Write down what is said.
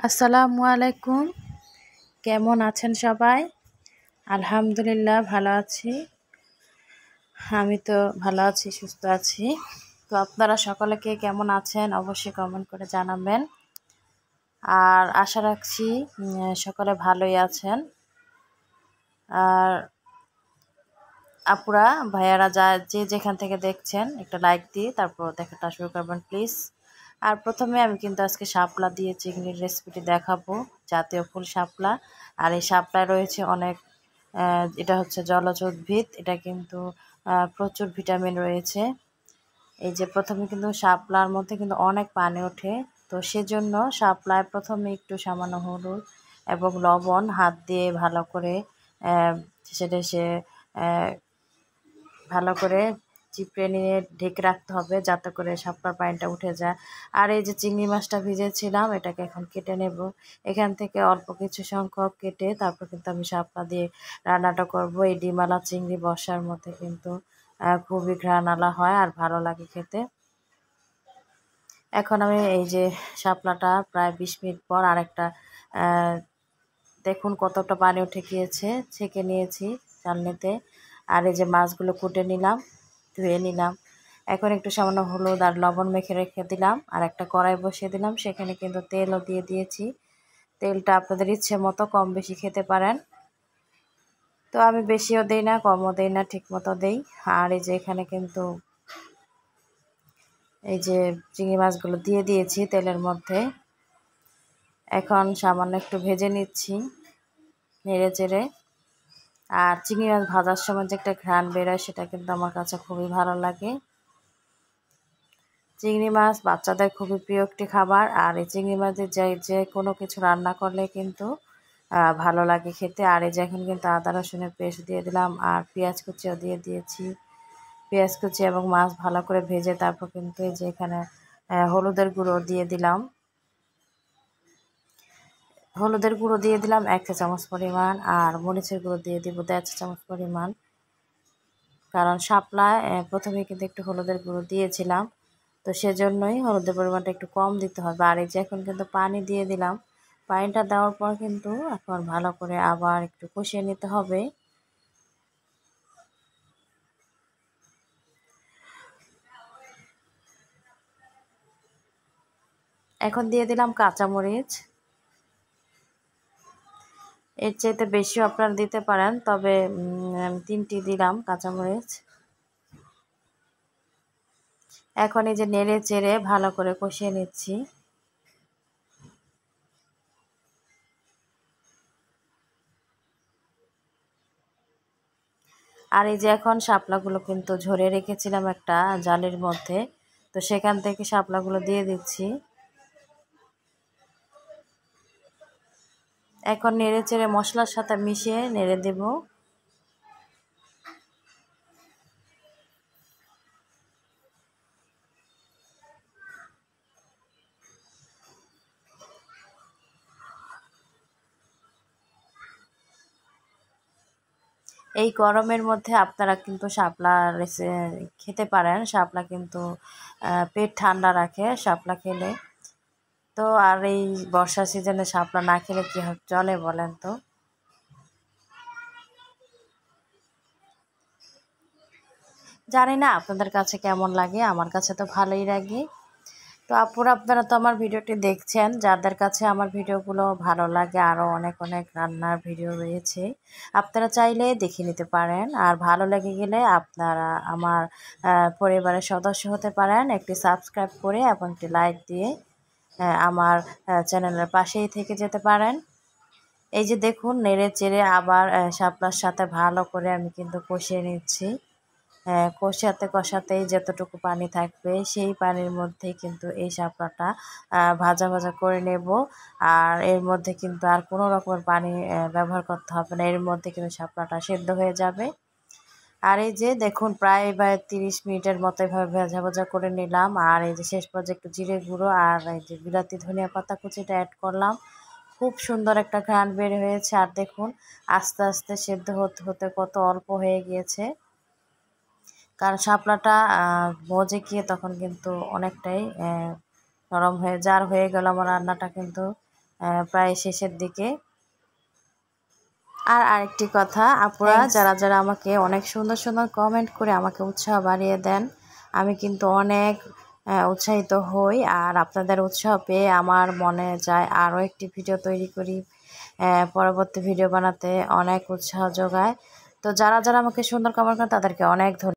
আসসালামু আলাইকুম। কেমন আছেন সবাই? আলহামদুলিল্লাহ ভালো আছি। আমি তো ভালো আছি, সুস্থ আছি। তো আপনারা সকলে কে কেমন আছেন অবশ্যই কমেন্ট করে জানাবেন। আর আশা রাখছি সকলে ভালোই আছেন। আর আপুরা ভাইয়ারা যে যেখান থেকে দেখছেন একটা লাইক দিয়ে তারপর দেখাটা শুরু করবেন প্লিজ। আর প্রথমে আমি কিন্তু আজকে শাপলা দিয়ে চিংড়ির রেসিপিটি দেখাবো, জাতীয় ফুল শাপলা। আর এই শাপলায় রয়েছে অনেক, এটা হচ্ছে জলজ উদ্ভিদ, এটা কিন্তু প্রচুর ভিটামিন রয়েছে। এই যে প্রথমে কিন্তু শাপলার মধ্যে কিন্তু অনেক পানি ওঠে, তো সেজন্য শাপলায় প্রথমে একটু সামান্য হলুদ এবং লবণ হাত দিয়ে ভালো করে সেটা ভালো করে চিপড়ে নিয়ে ঢেকে রাখতে হবে যাতে করে শাপলার পানিটা উঠে যায়। আর এই যে চিংড়ি মাছটা ভিজেছিলাম এটাকে এখন কেটে নেব। এখান থেকে অল্প কিছু সংখ্যক কেটে তারপর কিন্তু আমি শাপলা দিয়ে রান্নাটা করব। এই ডিমালা চিংড়ি বর্ষার মধ্যে কিন্তু খুবই ঘ্রাণালা হয় আর ভালো লাগে খেতে। এখন আমি এই যে শাপলাটা প্রায় 20 মিনিট পর আরেকটা, দেখুন কতটা পানি উঠে গিয়েছে, ছেঁকে নিয়েছি চালনিতে। আর এই যে মাছগুলো কুটে নিলাম, ধুয়ে নিলাম। এখন একটু সামান্য হলুদ আর লবণ মেখে রেখে দিলাম। আর একটা কড়াই বসিয়ে দিলাম, সেখানে কিন্তু তেলও দিয়ে দিয়েছি। তেলটা আপনাদের ইচ্ছে মতো কম বেশি খেতে পারেন, তো আমি বেশিও দেই না কমও দেই না, ঠিক মতো দেই। আর এই যে এখানে কিন্তু এই যে চিংড়ি মাছগুলো দিয়ে দিয়েছি তেলের মধ্যে। এখন সামান্য একটু ভেজে নিচ্ছি নেড়ে চেড়ে। আর চিংড়ি মাছ ভাজার সময় যে একটা ঘ্রাণ বেরোয় সেটা কিন্তু আমার কাছে খুবই ভালো লাগে। চিংড়ি মাছ বাচ্চাদের খুবই প্রিয় একটি খাবার। আর এই চিংড়ি মাছের যে কোনো কিছু রান্না করলে কিন্তু ভালো লাগে খেতে। আর এই যে এখন কিন্তু আদা রসুনের পেস্ট দিয়ে দিলাম আর পেঁয়াজ কুচিও দিয়ে দিয়েছি। পেঁয়াজ কুচি এবং মাছ ভালো করে ভেজে তারপর কিন্তু এই যে এখানে হলুদের গুঁড়ো দিয়ে দিলাম। হলুদের গুঁড়ো দিয়ে দিলাম 1 চা চামচ পরিমাণ, আর মরিচের গুঁড়ো দিয়ে দিব 1.5 চা চামচ পরিমাণ। কারণ শাপলায় প্রথমে কিন্তু একটু হলুদের গুঁড়ো দিয়েছিলাম, তো সেজন্যই হলুদের পরিমাণটা একটু কম দিতে হবে। আর এই যে এখন কিন্তু পানি দিয়ে দিলাম। পানিটা দেওয়ার পর কিন্তু এখন ভালো করে আবার একটু কষিয়ে নিতে হবে। এখন দিয়ে দিলাম কাঁচামরিচ। এর চাইতে বেশিও আপনারা দিতে পারেন, তবে 3টি দিলাম কাঁচামরিচ। এখন এই যে নেড়ে চেড়ে ভালো করে কষিয়ে নিচ্ছি। আর এই যে এখন শাপলাগুলো কিন্তু ঝরিয়ে রেখেছিলাম একটা জালের মধ্যে, তো সেখান থেকে শাপলাগুলো দিয়ে দিচ্ছি। এখন নেড়ে চেড়ে মশলার সাথে মিশিয়ে নেড়ে দেব। এই গরমের মধ্যে আপনারা কিন্তু শাপলা খেতে পারেন। শাপলা কিন্তু পেট ঠান্ডা রাখে শাপলা খেলে। তো আর এই বর্ষা সিজনে শাপলা না খেলে কি চলে বলেন তো? জানি না আপনাদের কাছে কেমন লাগে, আমার কাছে তো ভালোই লাগে। তো আপুরা আপনারা তো আমার ভিডিওটি দেখছেন, যাদের কাছে আমার ভিডিওগুলো ভালো লাগে, আরও অনেক অনেক রান্নার ভিডিও রয়েছে, আপনারা চাইলে দেখে নিতে পারেন। আর ভালো লেগে গেলে আপনারা আমার পরিবারের সদস্য হতে পারেন একটি সাবস্ক্রাইব করে এবং একটি লাইক দিয়ে আমার চ্যানেলের পাশেই থেকে যেতে পারেন। এই যে দেখুন নেড়ে চেড়ে আবার শাপলার সাথে ভালো করে আমি কিন্তু কষিয়ে নিচ্ছি। কষাতে কষাতেই যতটুকু পানি থাকবে সেই পানির মধ্যেই কিন্তু এই শাপলাটা ভাজা ভাজা করে নেব। আর এর মধ্যে কিন্তু আর কোনো রকমের পানি ব্যবহার করতে হবে না, এর মধ্যে কিন্তু শাপলাটা সেদ্ধ হয়ে যাবে। আর এই যে দেখুন প্রায় 30 মিনিটের মতো এভাবে ভাজা ভাজা করে নিলাম। আর এই যে শেষ পর্যায়ে একটু জিরে গুঁড়ো আর এই যে বিলাতি ধনিয়া পাতা কুচিটা অ্যাড করলাম। খুব সুন্দর একটা ঘ্রাণ বের হয়েছে। আর দেখুন আস্তে আস্তে সেদ্ধ হতে হতে কত অল্প হয়ে গিয়েছে, কারণ শাপলাটা মজে গিয়ে তখন কিন্তু অনেকটাই নরম হয়ে যার হয়ে গেল আমার রান্নাটা কিন্তু প্রায় শেষের দিকে। আর আরেকটি কথা, আপুরা যারা যারা আমাকে অনেক সুন্দর সুন্দর কমেন্ট করে আমাকে উৎসাহ বাড়িয়ে দেন, আমি কিন্তু অনেক উৎসাহিত হই। আর আপনাদের উৎসাহ পেয়ে আমার মনে যায় আরও একটি ভিডিও তৈরি করি, পরবর্তী ভিডিও বানাতে অনেক উৎসাহ যোগায়। তো যারা যারা আমাকে সুন্দর কমেন্ট করেন তাদেরকে অনেক ধন্যবাদ।